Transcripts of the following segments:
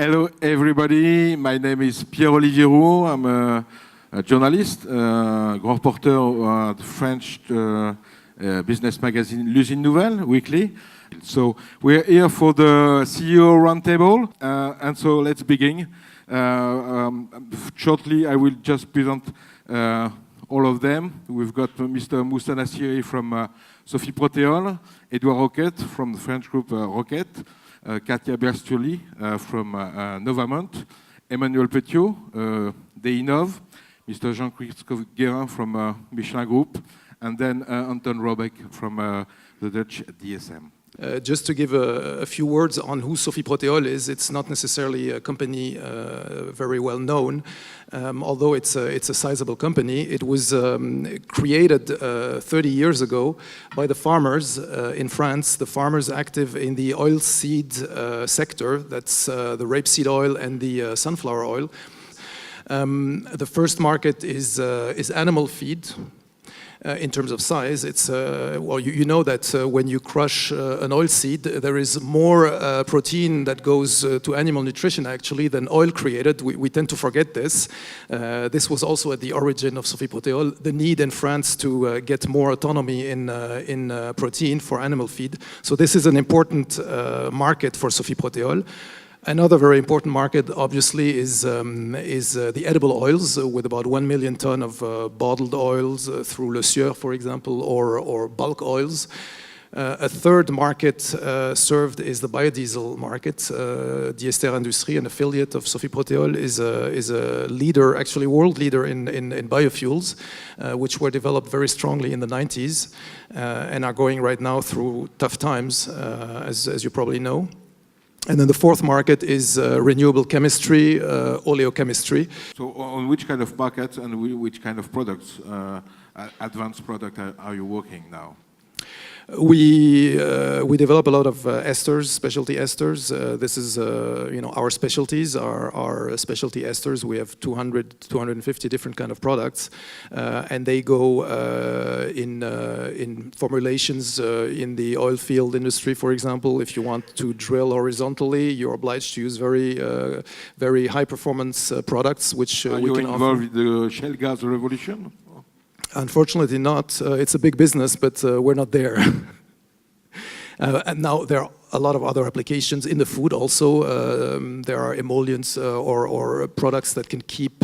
Hello, everybody. My name is Pierre-Olivier Rouault. I'm a journalist, grand reporter at the French business magazine L'Usine Nouvelle, weekly. So we're here for the CEO roundtable, and so let's begin. Shortly, I will just present all of them. We've got Mr. Moussa Nassiri from Sofiprotéol, Edouard Roquette from the French group Roquette, Catia Bastoli from Novamont, Emmanuel Petiot, Deinove, Mr. Jean-Christophe Guérin from Michelin group, and then Anton Robeck from the Dutch DSM. Just to give a few words on who Sofiprotéol is, it's not necessarily a company very well known, although it's a sizable company. It was created 30 years ago by the farmers in France, the farmers active in the oilseed sector, that's the rapeseed oil and the sunflower oil. The first market is animal feed. In terms of size, it's well, you know that when you crush an oil seed, there is more protein that goes to animal nutrition actually than oil created. We tend to forget this. This was also at the origin of Sofiprotéol, the need in France to get more autonomy in protein for animal feed. So this is an important market for Sofiprotéol. Another very important market, obviously, is the edible oils, with about 1 million ton of bottled oils through Le Sieur, for example, or bulk oils. A third market served is the biodiesel market. Diester Industrie, an affiliate of Sofiprotéol, is a leader, actually world leader in biofuels, which were developed very strongly in the 90s and are going right now through tough times, as you probably know. And then the fourth market is renewable chemistry, oleochemistry. So on which kind of markets and which kind of products, advanced product are you working now? We develop a lot of esters, specialty esters. This is our specialties, our specialty esters. We have 250 different kind of products, and they go in formulations in the oil field industry. For example, if you want to drill horizontally, you're obliged to use very high performance products, which we can offer. Are you involved in the shale gas revolution? Unfortunately not. It's a big business, but we're not there. And now there are a lot of other applications in the food also. There are emollients or products that can keep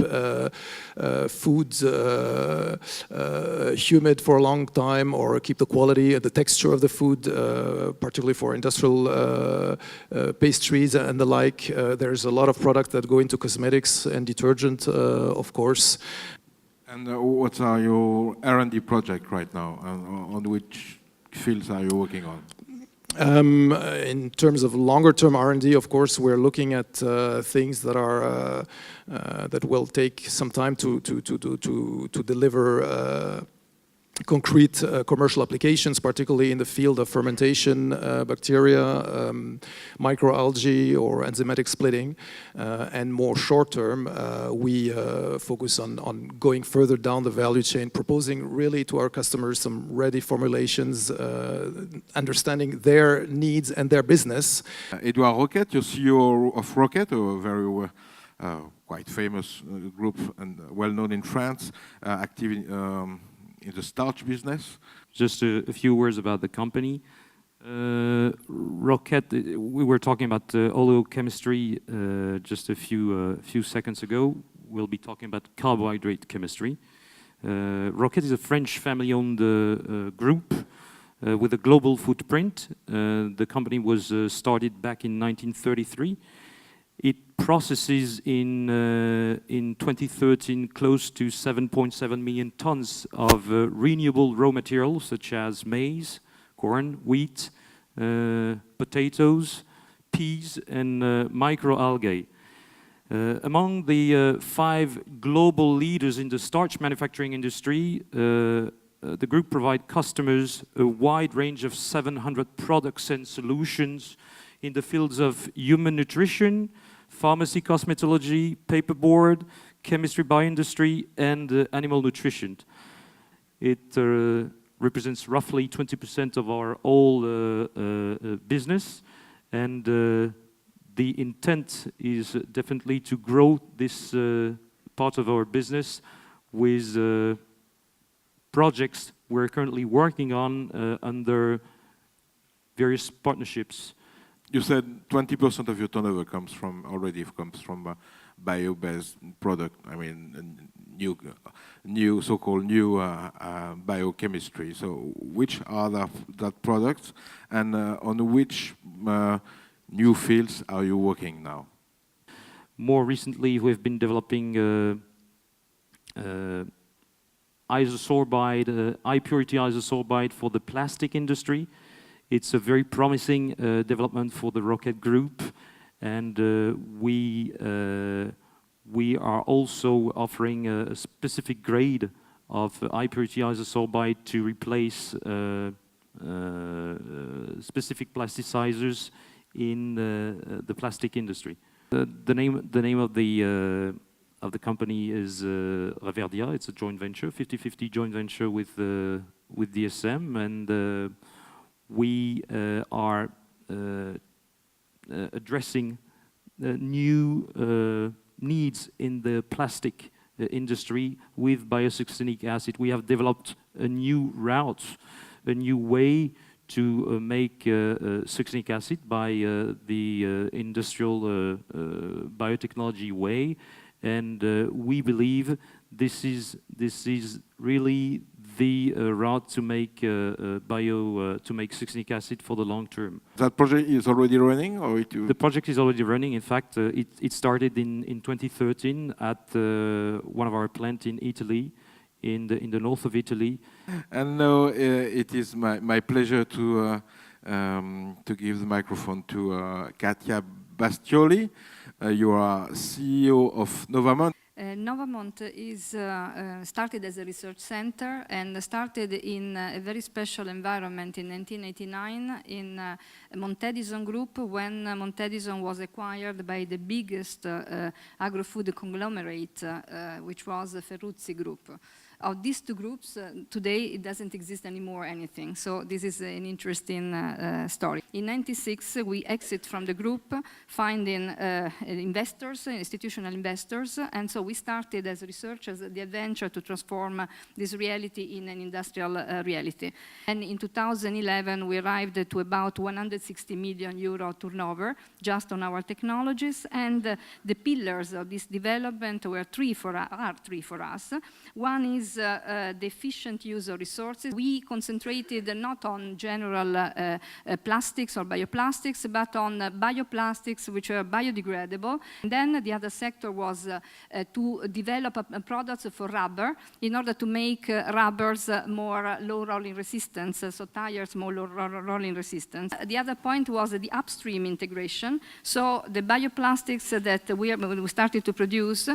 foods humid for a long time or keep the quality and the texture of the food, particularly for industrial pastries and the like. There's a lot of products that go into cosmetics and detergent, of course. And what are your R&D projects right now? On which fields are you working on? In terms of longer-term R&D, of course, we're looking at things that are that will take some time to deliver concrete commercial applications, particularly in the field of fermentation, bacteria, microalgae or enzymatic splitting. And more short-term, we focus on going further down the value chain, proposing really to our customers some ready formulations, understanding their needs and their business. Edouard Roquette, you're CEO of Roquette, a very quite famous group and well-known in France, active in the starch business. Just a few words about the company. Roquette, we were talking about oleochemistry just a few seconds ago. We'll be talking about carbohydrate chemistry. Roquette is a French family-owned group with a global footprint. The company was started back in 1933. It processes in 2013 close to 7.7 million tons of renewable raw materials such as maize, corn, wheat, potatoes, peas, and microalgae. Among the 5 global leaders in the starch manufacturing industry, the group provides customers a wide range of 700 products and solutions in the fields of human nutrition, pharmacy, cosmetology, paperboard, chemistry, bioindustry, and animal nutrition. It represents roughly 20% of our whole business, and the intent is definitely to grow this part of our business with projects we're currently working on under various partnerships. You said 20% of your turnover comes from bio-based product. I mean, new so-called new biochemistry. So, which are that products, and on which new fields are you working now? More recently, we've been developing isosorbide, high-purity isosorbide for the plastic industry. It's a very promising development for the Roquette group, and we are also offering a specific grade of high-purity isosorbide to replace specific plasticizers in the plastic industry. The name of the company is Reverdia. It's a joint venture, 50-50 joint venture with DSM, and we are addressing new needs in the plastic industry with biosuccinic acid. We have developed a new route, a new way to make succinic acid by the industrial biotechnology way, and we believe this is really the route to make to make succinic acid for the long term. That project is already running, or the project is already running. In fact, it started in 2013 at one of our plants in Italy, in the north of Italy. And now it is my pleasure to give the microphone to Catia Bastoli. You are CEO of Novamont. Novamont is started as a research center and started in a very special environment in 1989 in Montedison Group, when Montedison was acquired by the biggest agro-food conglomerate, which was the Ferruzzi Group. Of these two groups, today it doesn't exist anymore anything. So this is an interesting story. In '96, we exit from the group, finding investors, institutional investors, and so we started as researchers the adventure to transform this reality in an industrial reality. And in 2011, we arrived to about 160 million euro turnover just on our technologies, and the pillars of this development are three for us. One is the efficient use of resources. We concentrated not on general plastics or bioplastics, but on bioplastics which are biodegradable. And then the other sector was to develop products for rubber in order to make rubbers more low rolling resistance, so tires more low rolling resistance. The other point was the upstream integration. So the bioplastics that we started to produce,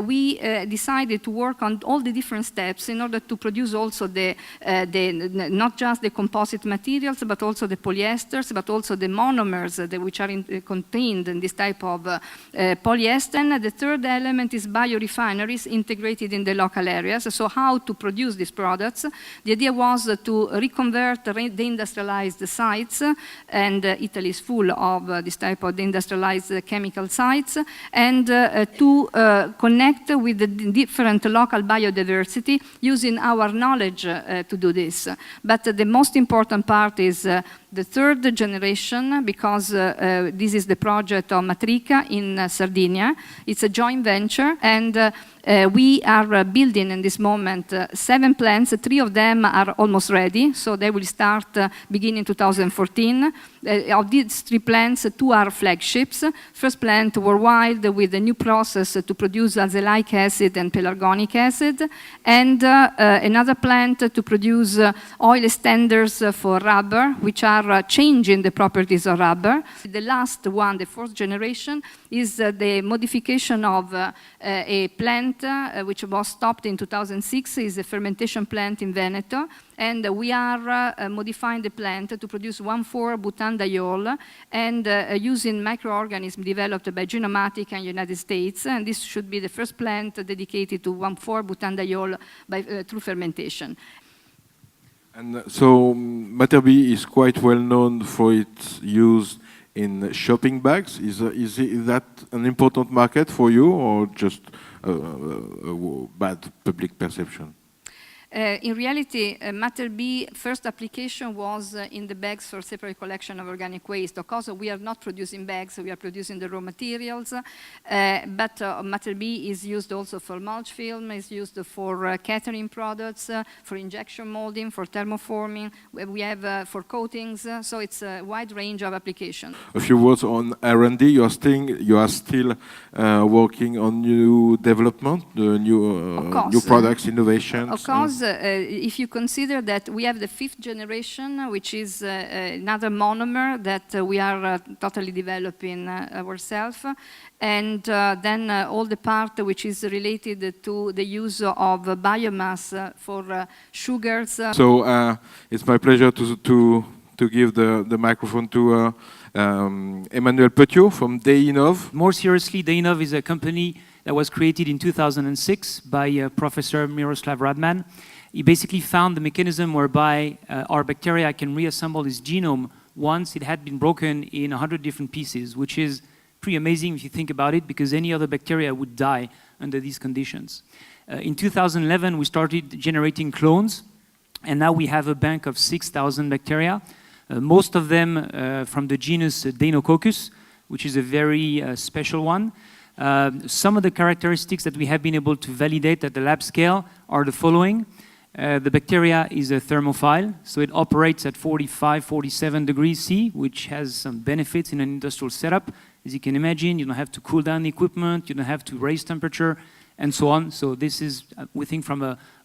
we decided to work on all the different steps in order to produce also not just the composite materials, but also the polyesters, but also the monomers which are contained in this type of polyester. And the third element is biorefineries integrated in the local areas. So how to produce these products? The idea was to reconvert deindustrialized sites, and Italy is full of this type of deindustrialized chemical sites, and to connect with the different local biodiversity using our knowledge to do this. But the most important part is the third generation, because this is the project of Matrica in Sardinia. It's a joint venture, and we are building in this moment 7 plants. 3 of them are almost ready, so they will start beginning 2014. Of these 3 plants, 2 are flagships. First plant worldwide with a new process to produce azelaic acid and pelargonic acid, and another plant to produce oil extenders for rubber, which are changing the properties of rubber. The last one, the 4th generation, is the modification of a plant which was stopped in 2006, is a fermentation plant in Veneto, and we are modifying the plant to produce 1,4-butanediol, and using microorganisms developed by Genomatic and United States, and this should be the first plant dedicated to 1,4-butanediol through fermentation. And so Materby is quite well known for its use in shopping bags. Is that an important market for you, or just a bad public perception? In reality, Matter B first application was in the bags for separate collection of organic waste. Of course, we are not producing bags, we are producing the raw materials, but Matter B is used also for mulch film, is used for catering products, for injection molding, for thermoforming, we have for coatings, so it's a wide range of applications. A few words on R&D. You are still working on new development, the new products, innovations. Of course, if you consider that we have the 5th generation, which is another monomer that we are totally developing ourselves, and then all the part which is related to the use of biomass for sugars. So it's my pleasure to give the microphone to Emmanuel Petiot from Deinove. More seriously, Deinove is a company that was created in 2006 by Professor Miroslav Radman. He basically found the mechanism whereby our bacteria can reassemble its genome once it had been broken in 100 different pieces, which is pretty amazing if you think about it, because any other bacteria would die under these conditions. In 2011, we started generating clones, and now we have a bank of 6,000 bacteria, most of them from the genus Deinococcus, which is a very special one. Some of the characteristics that we have been able to validate at the lab scale are the following. The bacteria is a thermophile, so it operates at 45, 47 degrees C, which has some benefits in an industrial setup. As you can imagine, you don't have to cool down the equipment, you don't have to raise temperature, and so on. So this is, we think,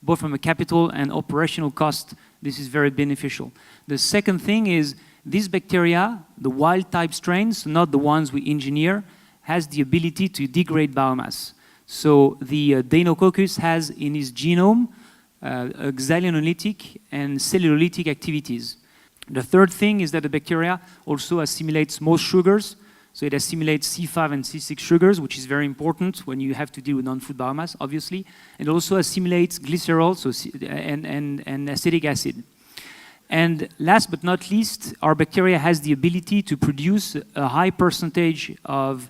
both from a capital and operational cost, this is very beneficial. The second thing is, these bacteria, the wild-type strains, not the ones we engineer, has the ability to degrade biomass. So the Deinococcus has in its genome xylenolytic and cellulolytic activities. The third thing is that the bacteria also assimilates most sugars. So it assimilates C5 and C6 sugars, which is very important when you have to deal with non-food biomass, obviously. It also assimilates glycerol and acetic acid. And last but not least, our bacteria has the ability to produce a high percentage of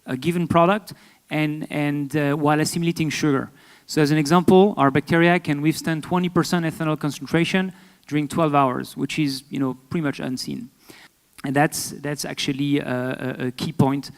a given product and while assimilating sugar. So as an example, our bacteria can withstand 20% ethanol concentration during 12 hours, which is pretty much unseen. And that's actually a key point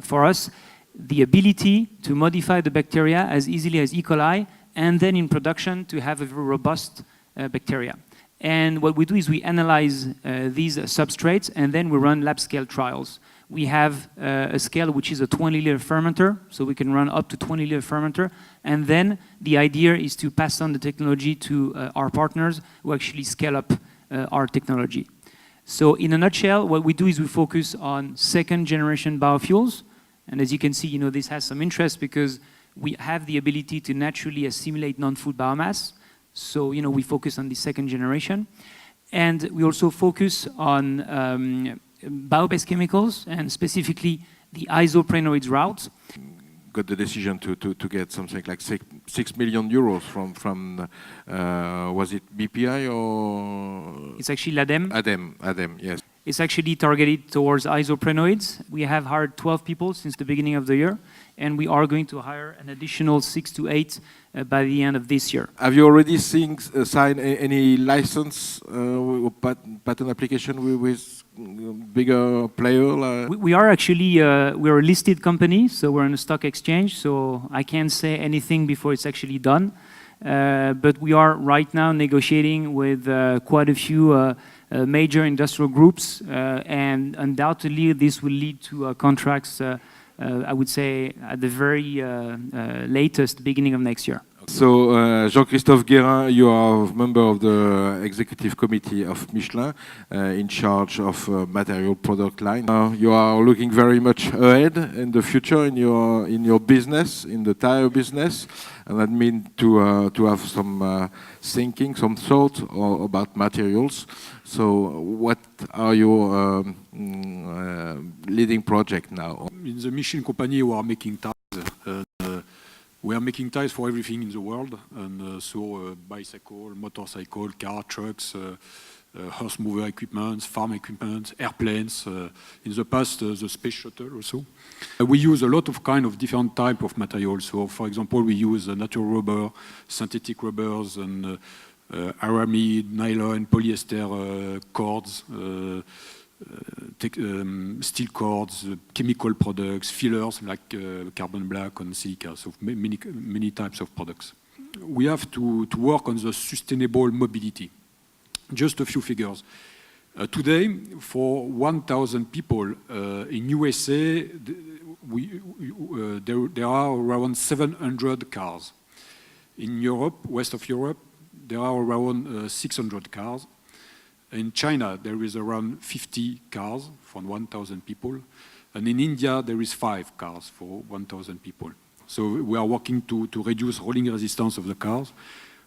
for us. The ability to modify the bacteria as easily as E. coli, and then in production to have a very robust bacteria. And what we do is we analyze these substrates, and then we run lab-scale trials. We have a scale which is a 20-liter fermenter, so we can run up to 20-liter fermenter. And then the idea is to pass on the technology to our partners who actually scale up our technology. So in a nutshell, what we do is we focus on second-generation biofuels. And as you can see, this has some interest because we have the ability to naturally assimilate non-food biomass. So, we focus on the second generation. And we also focus on bio-based chemicals, and specifically the isoprenoids route. Got the decision to get something like 6 million euros from was it BPI or? It's actually l'ADEME. ADEME, yes. It's actually targeted towards isoprenoids. We have hired 12 people since the beginning of the year, and we are going to hire an additional 6 to 8 by the end of this year. Have you already signed any license or patent application with bigger player? We are actually we're a listed company, so we're on a stock exchange. So I can't say anything before it's actually done. But we are right now negotiating with quite a few major industrial groups, and undoubtedly this will lead to contracts. I would say at the very latest beginning of next year. So Jean-Christophe Guérin, you are a member of the executive committee of Michelin, in charge of material product line. You are looking very much ahead in the future in your business, in the tire business, and that means to have some thinking, some thought about materials. So what are your leading project now? In the Michelin company, we are making tires. We We are making tires for everything in the world, and so bicycle, motorcycle, car, trucks, horse mover equipment, farm equipment, airplanes. In the past, the space shuttle also. We use a lot of kind of different type of materials. So, for example, we use natural rubber, synthetic rubbers, and aramid, nylon, polyester cords, steel cords, chemical products, fillers like carbon black and silica, so many types of products. We have to work on the sustainable mobility. Just a few figures. Today, for 1,000 people in USA, there are around 700 cars. In Europe, west of Europe, there are around 600 cars. In China, there is around 50 cars for 1,000 people. And in India, there is 5 cars for 1,000 people. So we are working to reduce rolling resistance of the cars.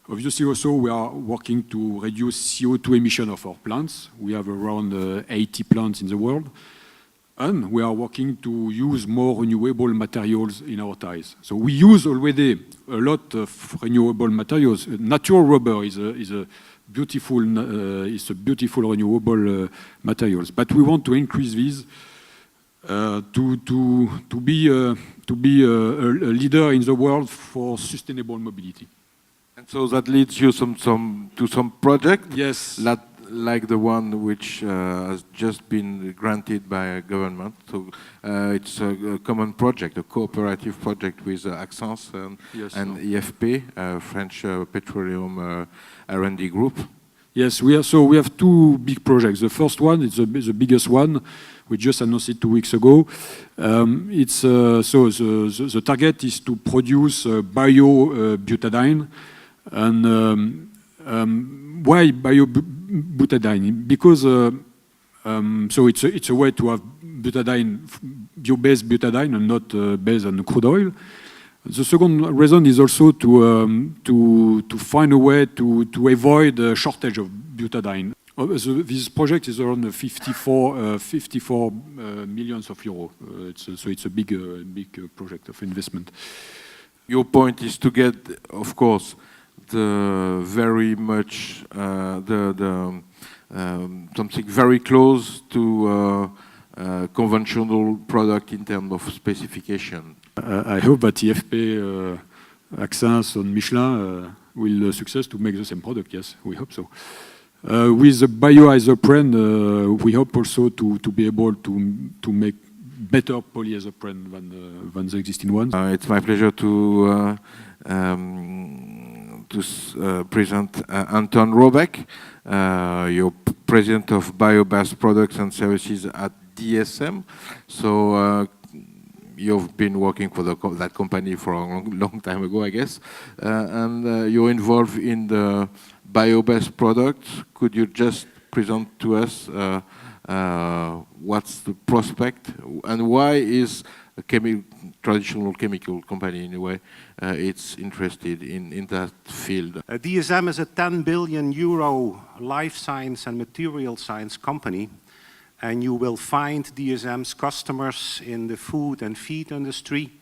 Obviously, also, we are working to reduce CO2 emission of our plants. We have around 80 plants in the world. And we are working to use more renewable materials in our tires. So we use already a lot of renewable materials. Natural rubber is a beautiful renewable materials. But we want to increase these to be a leader in the world for sustainable mobility. And so that leads you to some project? Yes. Like the one which has just been granted by a government. So it's a common project, a cooperative project with Axens and IFP, French Petroleum R&D group. Yes, we have 2 big projects. The first one is the biggest one. We just announced it 2 weeks ago. The target is to produce bio-butadiene. And why bio-butadiene? Because it's a way to have butadiene, bio-based butadiene, and not based on crude oil. The second reason is also to find a way to avoid a shortage of butadiene. This project is around 54 million euros. It's a big project of investment. Your point is to get, of course, very much something very close to conventional product in terms of specification. I hope that IFP, Axens and Michelin will success to make the same product. Yes, we hope so. With the bioisoprene, we hope also to be able to make better polyisoprene than the existing ones. It's my pleasure to present Anton Robeck. You're president of Bio-based Products and Services at DSM. So you've been working for that company for a long time ago, I guess. And you're involved in the bio-based products. Could you just present to us what's the prospect and why is a traditional chemical company, in a way, it's interested in that field? DSM is a 10 billion euro life science and material science company, and you will find DSM's customers in the food and feed industry.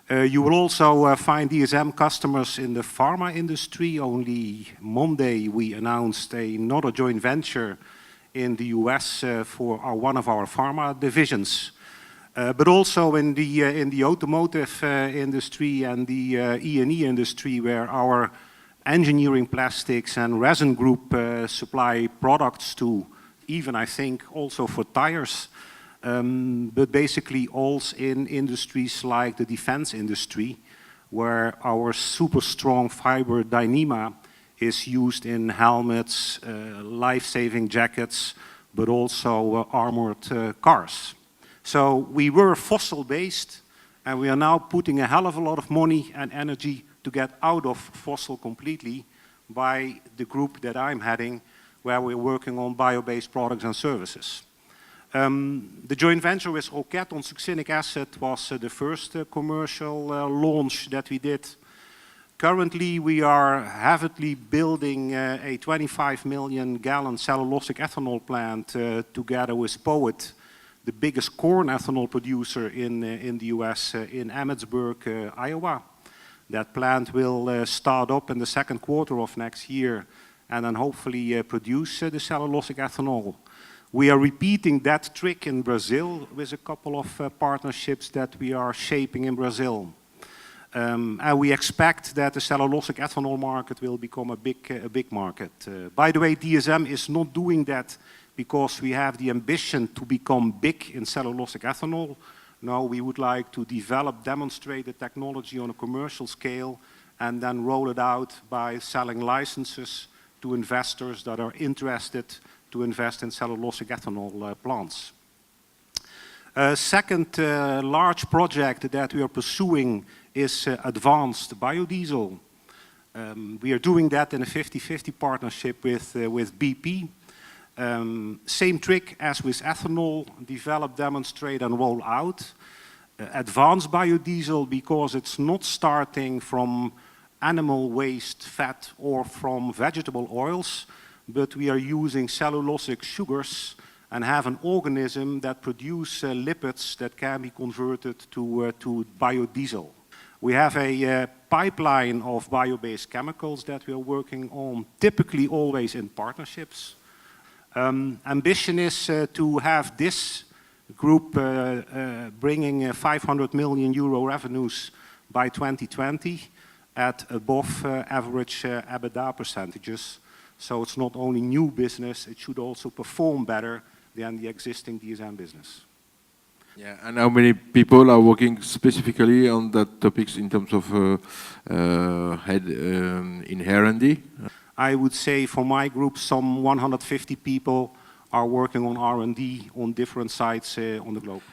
You will also find DSM customers in the pharma industry. Only Monday we announced another joint venture in the US for one of our pharma divisions. But also in the automotive industry and the E&E industry, where our engineering plastics and resin group supply products to, even I think also for tires, but basically also in industries like the defense industry, where our super strong fiber Deinove is used in helmets, life-saving jackets, but also armored cars. So we were fossil-based, and we are now putting a hell of a lot of money and energy to get out of fossil completely by the group that I'm heading, where we're working on bio-based products and services. The joint venture with Roquette on succinic acid was the first commercial launch that we did. Currently, we are heavily building a 25 million gallon cellulosic ethanol plant together with Poet, the biggest corn ethanol producer in the US, in Emmetsburg, Iowa. That plant will start up in the second quarter of next year and then hopefully produce the cellulosic ethanol. We are repeating that trick in Brazil with a couple of partnerships that we are shaping in Brazil. And we expect that the cellulosic ethanol market will become a big market. By the way, DSM is not doing that because we have the ambition to become big in cellulosic ethanol. No, we would like to develop, demonstrate the technology on a commercial scale and then roll it out by selling licenses to investors that are interested to invest in cellulosic ethanol plants. Second large project that we are pursuing is advanced biodiesel. We are doing that in a 50-50 partnership with BP. Same trick as with ethanol, develop, demonstrate and roll out. Advanced biodiesel because it's not starting from animal waste, fat or from vegetable oils, but we are using cellulosic sugars and have an organism that produce lipids that can be converted to biodiesel. We have a pipeline of bio-based chemicals that we are working on, typically always in partnerships. Ambition is to have this group bringing 500 million euro revenues by 2020 at above average EBITDA percentages. So it's not only new business, it should also perform better than the existing DSM business. Yeah, and how many people are working specifically on that topics in terms of head in R&D? I would say for my group, some 150 people are working on R&D on different sites on the globe.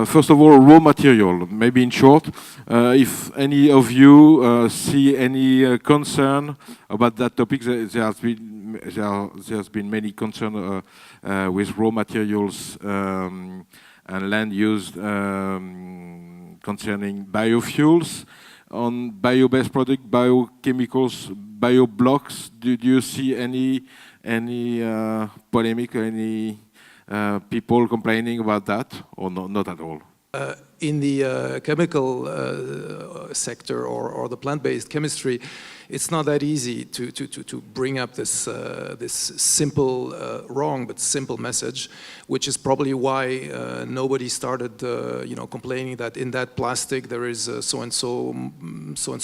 First of all, raw material. Maybe in short, if any of you see any concern about that topic, there's been many concern with raw materials and land use concerning biofuels, on bio-based product, biochemicals, bioblocks. Do you see any polemic, any people complaining about that, or not at all? In the chemical sector or the plant-based chemistry, it's not that easy to bring up this simple, wrong but simple message, which is probably why nobody started, complaining that in that plastic there is so and so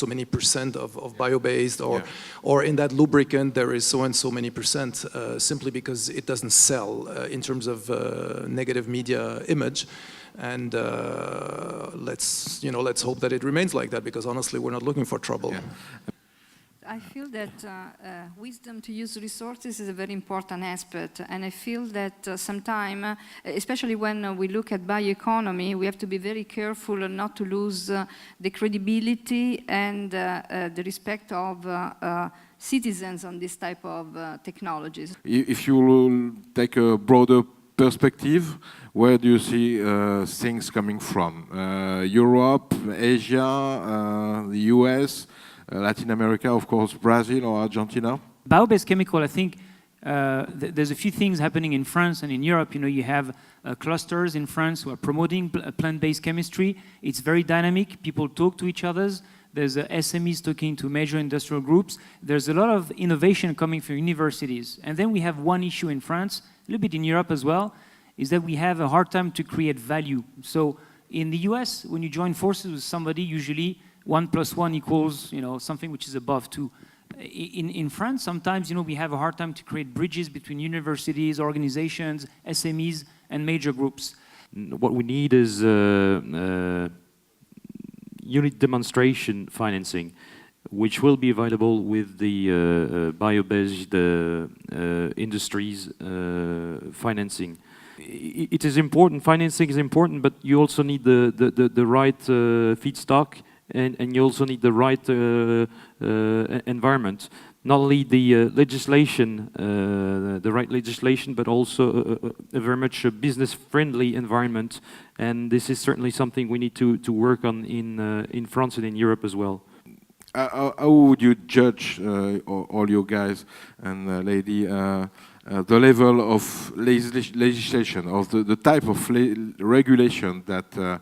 many percent of bio-based, or in that lubricant there is so and so many percent, simply because it doesn't sell in terms of negative media image. And let's hope that it remains like that, because honestly, we're not looking for trouble. Yeah. I feel that wisdom to use resources is a very important aspect, and I feel that sometimes, especially when we look at bioeconomy, we have to be very careful not to lose the credibility and the respect of citizens on this type of technologies. If you will take a broader perspective, where do you see things coming from? Europe, Asia, the US, Latin America, of course, Brazil or Argentina? Bio-based chemical, I think there's a few things happening in France and in Europe. You have clusters in France who are promoting plant-based chemistry. It's very dynamic. People talk to each other. There's SMEs talking to major industrial groups. There's a lot of innovation coming from universities. And then we have one issue in France, a little bit in Europe as well, is that we have a hard time to create value. So in the US, when you join forces with somebody, usually 1 + 1 equals, something which is above 2. In France, sometimes, we have a hard time to create bridges between universities, organizations, SMEs, and major groups. What we need is unit demonstration financing, which will be available with the bio-based industries financing. It is important, financing is important, but you also need the right feedstock, and you also need the right environment. Not only the legislation, the right legislation, but also a very much business-friendly environment. And this is certainly something we need to work on in France and in Europe as well. How would you judge, all you guys and lady, the level of legislation, of the type of regulation that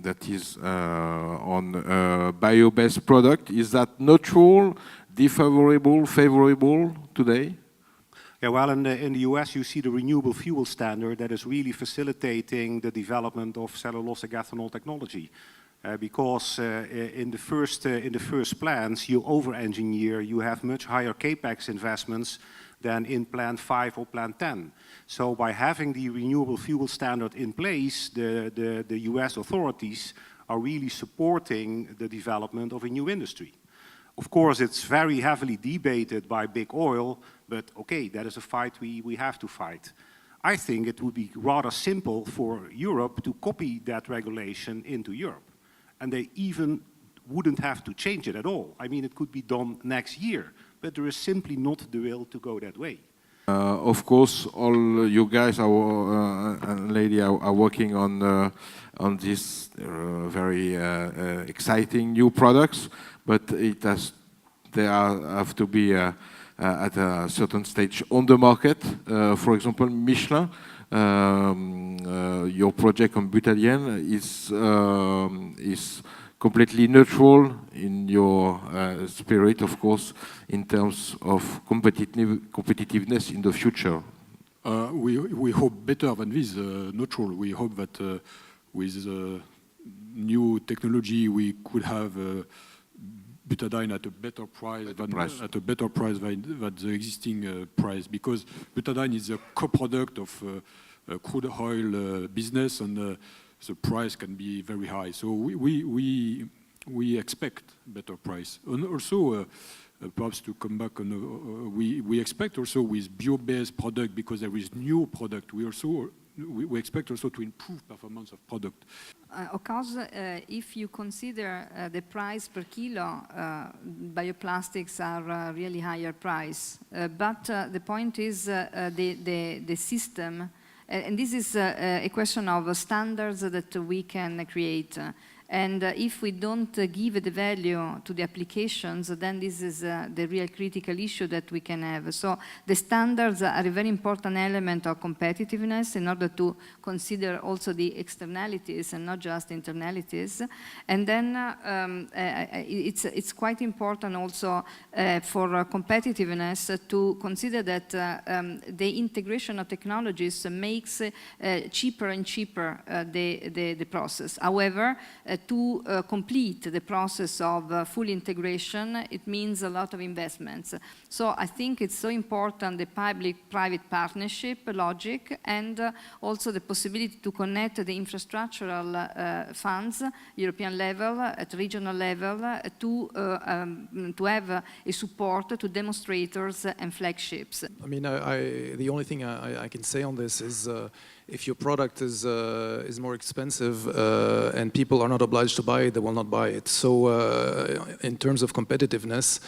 that is on bio-based product. Is that neutral, defavorable, favorable today? Yeah, well, in the US, you see the renewable fuel standard that is really facilitating the development of cellulosic ethanol technology. Because in the first plants, you over-engineer, you have much higher capex investments than in plant 5 or plant 10. So by having the renewable fuel standard in place, the US authorities are really supporting the development of a new industry. Of course, it's very heavily debated by big oil, but okay, that is a fight we have to fight. I think it would be rather simple for Europe to copy that regulation into Europe. And they even wouldn't have to change it at all. I mean, it could be done next year, but there is simply not the will to go that way. Of course, all you guys and lady are working on this very exciting new products, but they have to be at a certain stage on the market. For example, Michelin. Your project on butadiene is completely neutral in your spirit, of course, in terms of competitiveness in the future. We hope better than this neutral. We hope that with new technology we could have butadiene at a better price than the existing price, because butadiene is a co-product of crude oil business, and the price can be very high. So we expect better price, and also perhaps to come back on we expect also with bio-based product, because there is new product. We expect also to improve performance of product. Of course, if you consider the price per kilo, bioplastics are really higher price. But the point is the system, and this is a question of standards that we can create. And if we don't give the value to the applications, then this is the real critical issue that we can have. So the standards are a very important element of competitiveness in order to consider also the externalities and not just internalities. And then it's quite important also for competitiveness to consider that the integration of technologies makes cheaper and cheaper the process. However, to complete the process of full integration, it means a lot of investments. So I think it's so important, the public-private partnership logic, and also the possibility to connect the infrastructural funds, European level, at regional level, to have a support to demonstrators and flagships. I mean, the only thing I can say on this is if your product is more expensive and people are not obliged to buy it, they will not buy it. So in terms of competitiveness,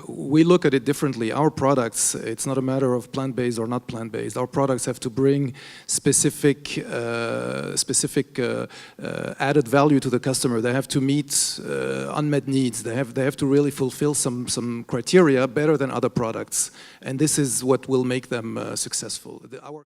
we look at it differently. Our products, it's not a matter of plant-based or not plant-based. Our products have to bring specific added value to the customer. They have to meet unmet needs. They have to really fulfill some criteria better than other products. And this is what will make them successful.